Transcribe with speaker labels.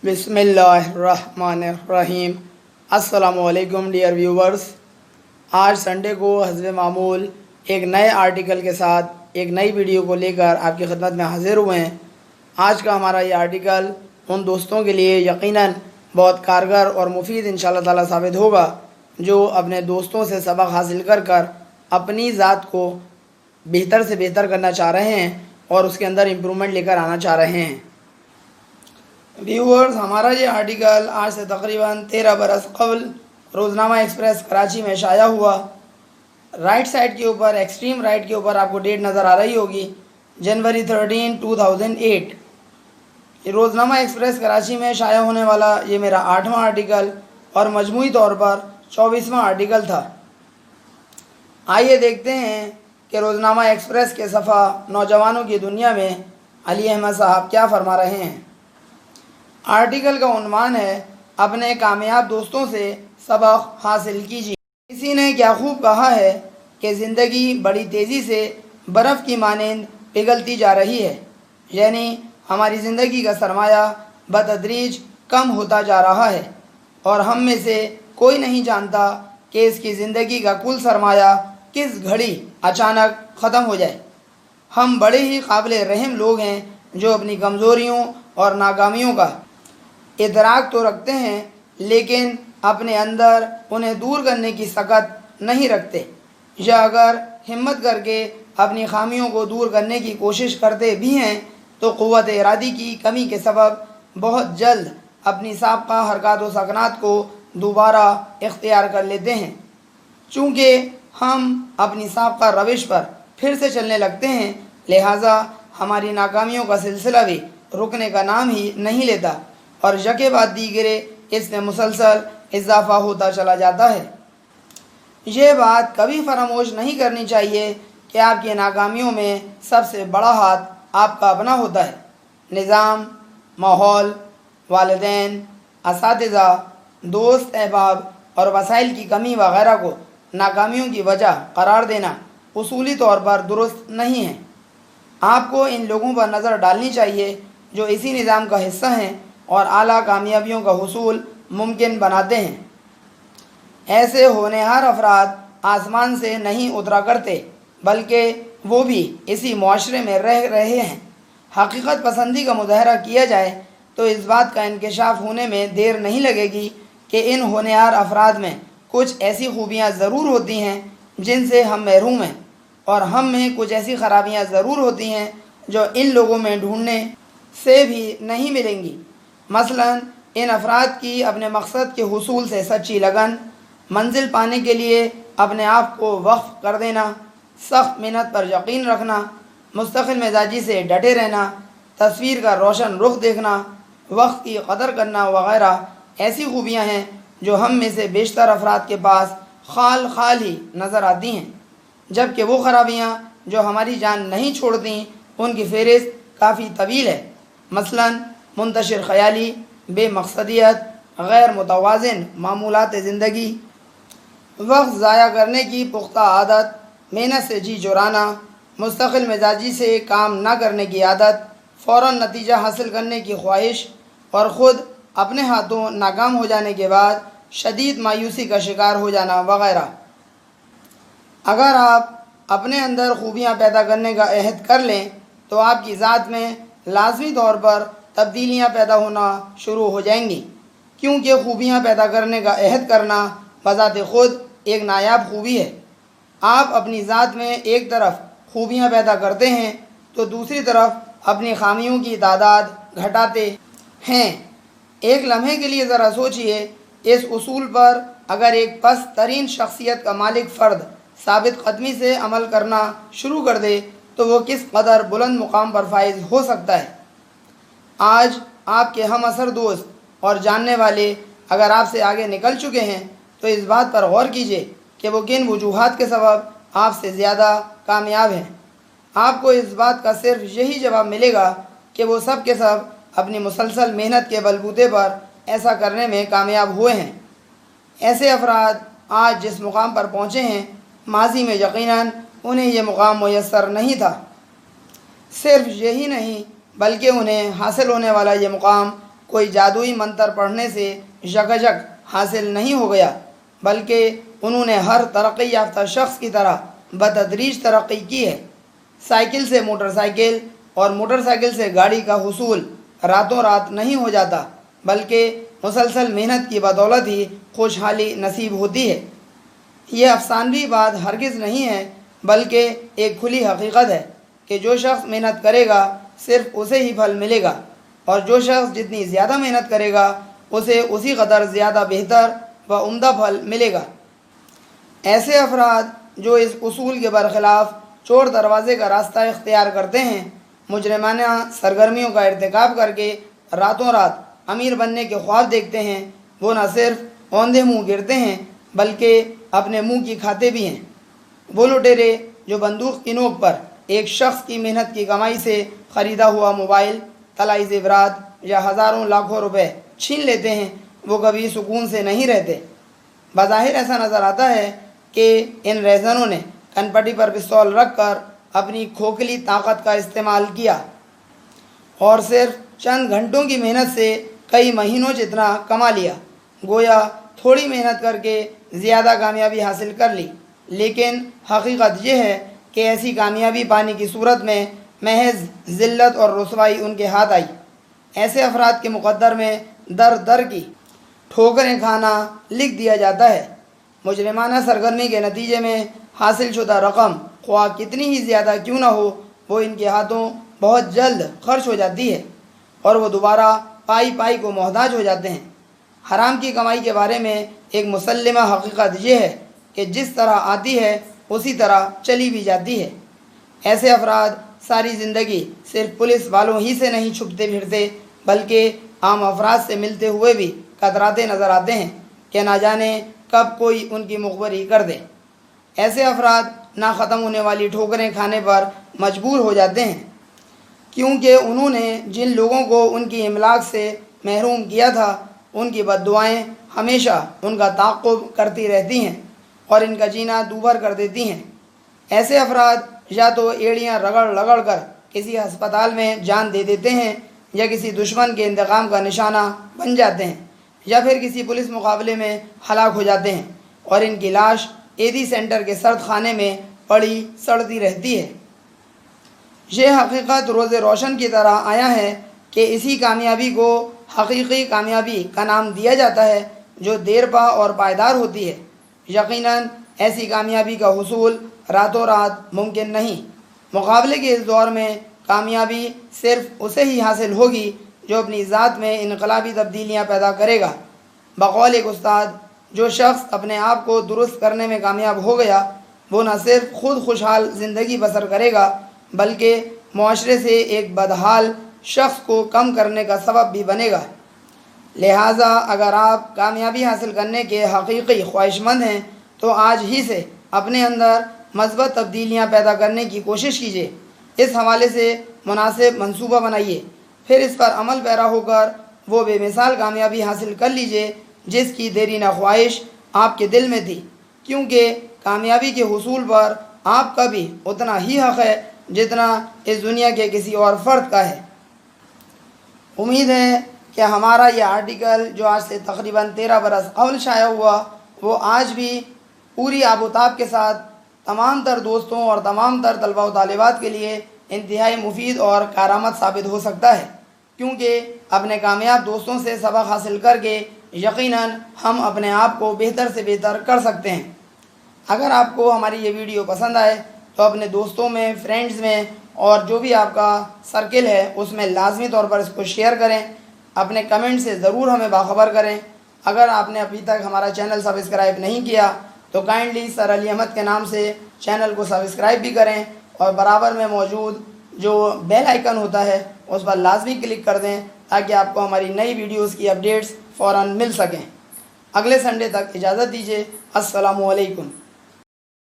Speaker 1: بسم اللہ الرحمن الرحیم۔ السلام علیکم ڈیئر ویورز، آج سنڈے کو حسب معمول ایک نئے آرٹیکل کے ساتھ ایک نئی ویڈیو کو لے کر آپ کی خدمت میں حاضر ہوئے ہیں۔ آج کا ہمارا یہ آرٹیکل ان دوستوں کے لیے یقیناً بہت کارگر اور مفید انشاءاللہ تعالیٰ ثابت ہوگا جو اپنے دوستوں سے سبق حاصل کر اپنی ذات کو بہتر سے بہتر کرنا چاہ رہے ہیں اور اس کے اندر امپرومنٹ لے کر آنا چاہ رہے ہیں۔ ویورز، ہمارا یہ آرٹیکل آج سے تقریباً 13 برس قبل روزنامہ ایکسپریس کراچی میں شائع ہوا۔ رائٹ سائڈ کے اوپر، ایکسٹریم رائٹ کے اوپر آپ کو ڈیٹ نظر آ رہی ہوگی، جنوری 13، 2008۔ روزنامہ ایکسپریس کراچی میں شائع ہونے والا یہ میرا 8واں آرٹیکل اور مجموعی طور پر 24واں آرٹیکل تھا۔ آئیے دیکھتے ہیں کہ روزنامہ ایکسپریس کے صفحہ نوجوانوں کی دنیا میں علی احمد صاحب کیا فرما رہے ہیں۔ آرٹیکل کا عنوان ہے اپنے کامیاب دوستوں سے سبق حاصل کیجیے۔ کسی نے کیا خوب کہا ہے کہ زندگی بڑی تیزی سے برف کی مانند پگھلتی جا رہی ہے، یعنی ہماری زندگی کا سرمایہ بتدریج کم ہوتا جا رہا ہے اور ہم میں سے کوئی نہیں جانتا کہ اس کی زندگی کا کل سرمایہ کس گھڑی اچانک ختم ہو جائے۔ ہم بڑے ہی قابل رحم لوگ ہیں جو اپنی کمزوریوں اور ناکامیوں کا ادراک تو رکھتے ہیں لیکن اپنے اندر انہیں دور کرنے کی سکت نہیں رکھتے، یا اگر ہمت کر کے اپنی خامیوں کو دور کرنے کی کوشش کرتے بھی ہیں تو قوت ارادی کی کمی کے سبب بہت جلد اپنی سابقہ حرکات و سکنات کو دوبارہ اختیار کر لیتے ہیں۔ چونکہ ہم اپنی سابقہ روش پر پھر سے چلنے لگتے ہیں، لہٰذا ہماری ناکامیوں کا سلسلہ بھی رکنے کا نام ہی نہیں لیتا اور یکے بعد دیگرے اس میں مسلسل اضافہ ہوتا چلا جاتا ہے۔ یہ بات کبھی فراموش نہیں کرنی چاہیے کہ آپ کی ناکامیوں میں سب سے بڑا ہاتھ آپ کا اپنا ہوتا ہے۔ نظام، ماحول، والدین، اساتذہ، دوست احباب اور وسائل کی کمی وغیرہ کو ناکامیوں کی وجہ قرار دینا اصولی طور پر درست نہیں ہے۔ آپ کو ان لوگوں پر نظر ڈالنی چاہیے جو اسی نظام کا حصہ ہیں اور اعلیٰ کامیابیوں کا حصول ممکن بناتے ہیں۔ ایسے ہونہار افراد آسمان سے نہیں اترا کرتے بلکہ وہ بھی اسی معاشرے میں رہ رہے ہیں۔ حقیقت پسندی کا مظاہرہ کیا جائے تو اس بات کا انکشاف ہونے میں دیر نہیں لگے گی کہ ان ہونہار افراد میں کچھ ایسی خوبیاں ضرور ہوتی ہیں جن سے ہم محروم ہیں، اور ہم میں کچھ ایسی خرابیاں ضرور ہوتی ہیں جو ان لوگوں میں ڈھونڈنے سے بھی نہیں ملیں گی۔ مثلاً ان افراد کی اپنے مقصد کے حصول سے سچی لگن، منزل پانے کے لیے اپنے آپ کو وقف کر دینا، سخت محنت پر یقین رکھنا، مستقل مزاجی سے ڈٹے رہنا، تصویر کا روشن رخ دیکھنا، وقت کی قدر کرنا وغیرہ ایسی خوبیاں ہیں جو ہم میں سے بیشتر افراد کے پاس خال خال ہی نظر آتی ہیں، جبکہ وہ خرابیاں جو ہماری جان نہیں چھوڑتیں ان کی فہرست کافی طویل ہے۔ مثلاً منتشر خیالی، بے مقصدیت، غیر متوازن معمولات زندگی، وقت ضائع کرنے کی پختہ عادت، محنت سے جی چرانا، مستقل مزاجی سے کام نہ کرنے کی عادت، فوراً نتیجہ حاصل کرنے کی خواہش اور خود اپنے ہاتھوں ناکام ہو جانے کے بعد شدید مایوسی کا شکار ہو جانا وغیرہ۔ اگر آپ اپنے اندر خوبیاں پیدا کرنے کا عہد کر لیں تو آپ کی ذات میں لازمی طور پر تبدیلیاں پیدا ہونا شروع ہو جائیں گی، کیونکہ خوبیاں پیدا کرنے کا عہد کرنا بذات خود ایک نایاب خوبی ہے۔ آپ اپنی ذات میں ایک طرف خوبیاں پیدا کرتے ہیں تو دوسری طرف اپنی خامیوں کی تعداد گھٹاتے ہیں۔ ایک لمحے کے لیے ذرا سوچئے، اس اصول پر اگر ایک پست ترین شخصیت کا مالک فرد ثابت قدمی سے عمل کرنا شروع کر دے تو وہ کس قدر بلند مقام پر فائز ہو سکتا ہے۔ آج آپ کے ہم اثر دوست اور جاننے والے اگر آپ سے آگے نکل چکے ہیں تو اس بات پر غور کیجئے کہ وہ کن وجوہات کے سبب آپ سے زیادہ کامیاب ہیں۔ آپ کو اس بات کا صرف یہی جواب ملے گا کہ وہ سب کے سب اپنی مسلسل محنت کے بلبوتے پر ایسا کرنے میں کامیاب ہوئے ہیں۔ ایسے افراد آج جس مقام پر پہنچے ہیں، ماضی میں یقیناً انہیں یہ مقام میسر نہیں تھا۔ صرف یہی نہیں بلکہ انہیں حاصل ہونے والا یہ مقام کوئی جادوئی منتر پڑھنے سے یکجک حاصل نہیں ہو گیا، بلکہ انہوں نے ہر ترقی یافتہ شخص کی طرح بتدریج ترقی کی ہے۔ سائیکل سے موٹر سائیکل اور موٹر سائیکل سے گاڑی کا حصول راتوں رات نہیں ہو جاتا، بلکہ مسلسل محنت کی بدولت ہی خوشحالی نصیب ہوتی ہے۔ یہ افسانوی بات ہرگز نہیں ہے، بلکہ ایک کھلی حقیقت ہے کہ جو شخص محنت کرے گا صرف اسے ہی پھل ملے گا، اور جو شخص جتنی زیادہ محنت کرے گا اسے اسی قدر زیادہ بہتر و عمدہ پھل ملے گا۔ ایسے افراد جو اس اصول کے برخلاف چور دروازے کا راستہ اختیار کرتے ہیں، مجرمانہ سرگرمیوں کا ارتکاب کر کے راتوں رات امیر بننے کے خواب دیکھتے ہیں، وہ نہ صرف اوندھے منہ گرتے ہیں بلکہ اپنے منہ کی کھاتے بھی ہیں۔ وہ لٹیرے جو بندوق کی نوک پر ایک شخص کی محنت کی کمائی سے خریدا ہوا موبائل، طلائی زیورات یا ہزاروں لاکھوں روپے چھین لیتے ہیں، وہ کبھی سکون سے نہیں رہتے۔ بظاہر ایسا نظر آتا ہے کہ ان ریزنوں نے کنپٹی پر پستول رکھ کر اپنی کھوکھلی طاقت کا استعمال کیا اور صرف چند گھنٹوں کی محنت سے کئی مہینوں جتنا کما لیا، گویا تھوڑی محنت کر کے زیادہ کامیابی حاصل کر لی۔ لیکن حقیقت یہ ہے کہ ایسی کامیابی پانے کی صورت میں محض ذلت اور رسوائی ان کے ہاتھ آئی۔ ایسے افراد کے مقدر میں در در کی ٹھوکریں کھانا لکھ دیا جاتا ہے۔ مجرمانہ سرگرمی کے نتیجے میں حاصل شدہ رقم خواہ کتنی ہی زیادہ کیوں نہ ہو، وہ ان کے ہاتھوں بہت جلد خرچ ہو جاتی ہے اور وہ دوبارہ پائی پائی کو محتاج ہو جاتے ہیں۔ حرام کی کمائی کے بارے میں ایک مسلمہ حقیقت یہ ہے کہ جس طرح آتی ہے اسی طرح چلی بھی جاتی ہے۔ ایسے افراد ساری زندگی صرف پولیس والوں ہی سے نہیں چھپتے پھرتے، بلکہ عام افراد سے ملتے ہوئے بھی کتراتے نظر آتے ہیں کہ نہ جانے کب کوئی ان کی مخبری کر دے۔ ایسے افراد نہ ختم ہونے والی ٹھوکریں کھانے پر مجبور ہو جاتے ہیں، کیونکہ انہوں نے جن لوگوں کو ان کی املاک سے محروم کیا تھا ان کی بد دعائیں ہمیشہ ان کا تعاقب کرتی رہتی ہیں اور ان کا جینا دوبھر کر دیتی ہیں۔ ایسے افراد یا تو ایڑیاں رگڑ رگڑ کر کسی ہسپتال میں جان دے دیتے ہیں، یا کسی دشمن کے انتقام کا نشانہ بن جاتے ہیں، یا پھر کسی پولیس مقابلے میں ہلاک ہو جاتے ہیں اور ان کی لاش ایدی سینٹر کے سرد خانے میں پڑی سڑتی رہتی ہے۔ یہ حقیقت روز روشن کی طرح آیا ہے کہ اسی کامیابی کو حقیقی کامیابی کا نام دیا جاتا ہے جو دیر پا اور پائیدار ہوتی ہے۔ یقیناً ایسی کامیابی کا حصول راتوں رات ممکن نہیں۔ مقابلے کے اس دور میں کامیابی صرف اسے ہی حاصل ہوگی جو اپنی ذات میں انقلابی تبدیلیاں پیدا کرے گا۔ بقول ایک استاد، جو شخص اپنے آپ کو درست کرنے میں کامیاب ہو گیا وہ نہ صرف خود خوشحال زندگی بسر کرے گا بلکہ معاشرے سے ایک بدحال شخص کو کم کرنے کا سبب بھی بنے گا۔ لہٰذا اگر آپ کامیابی حاصل کرنے کے حقیقی خواہش مند ہیں تو آج ہی سے اپنے اندر مثبت تبدیلیاں پیدا کرنے کی کوشش کیجیے۔ اس حوالے سے مناسب منصوبہ بنائیے، پھر اس پر عمل پیرا ہو کر وہ بے مثال کامیابی حاصل کر لیجیے جس کی دیرینہ خواہش آپ کے دل میں تھی، کیونکہ کامیابی کے حصول پر آپ کا بھی اتنا ہی حق ہے جتنا اس دنیا کے کسی اور فرد کا ہے۔ امید ہے کہ ہمارا یہ آرٹیکل جو آج سے تقریباً 13 برس قبل شائع ہوا وہ آج بھی پوری آب و تاب کے ساتھ تمام تر دوستوں اور تمام تر طلباء و طالبات کے لیے انتہائی مفید اور کارآمد ثابت ہو سکتا ہے، کیونکہ اپنے کامیاب دوستوں سے سبق حاصل کر کے یقیناً ہم اپنے آپ کو بہتر سے بہتر کر سکتے ہیں۔ اگر آپ کو ہماری یہ ویڈیو پسند آئے تو اپنے دوستوں میں، فرینڈز میں اور جو بھی آپ کا سرکل ہے اس میں لازمی طور پر اس کو شیئر کریں۔ اپنے کمنٹ سے ضرور ہمیں باخبر کریں۔ اگر آپ نے ابھی تک ہمارا چینل سبسکرائب نہیں کیا تو کائنڈلی سر علی احمد کے نام سے چینل کو سبسکرائب بھی کریں اور برابر میں موجود جو بیل آئیکن ہوتا ہے اس پر لازمی کلک کر دیں تاکہ آپ کو ہماری نئی ویڈیوز کی اپڈیٹس فوراً مل سکیں۔ اگلے سنڈے تک اجازت دیجیے۔ السلام علیکم۔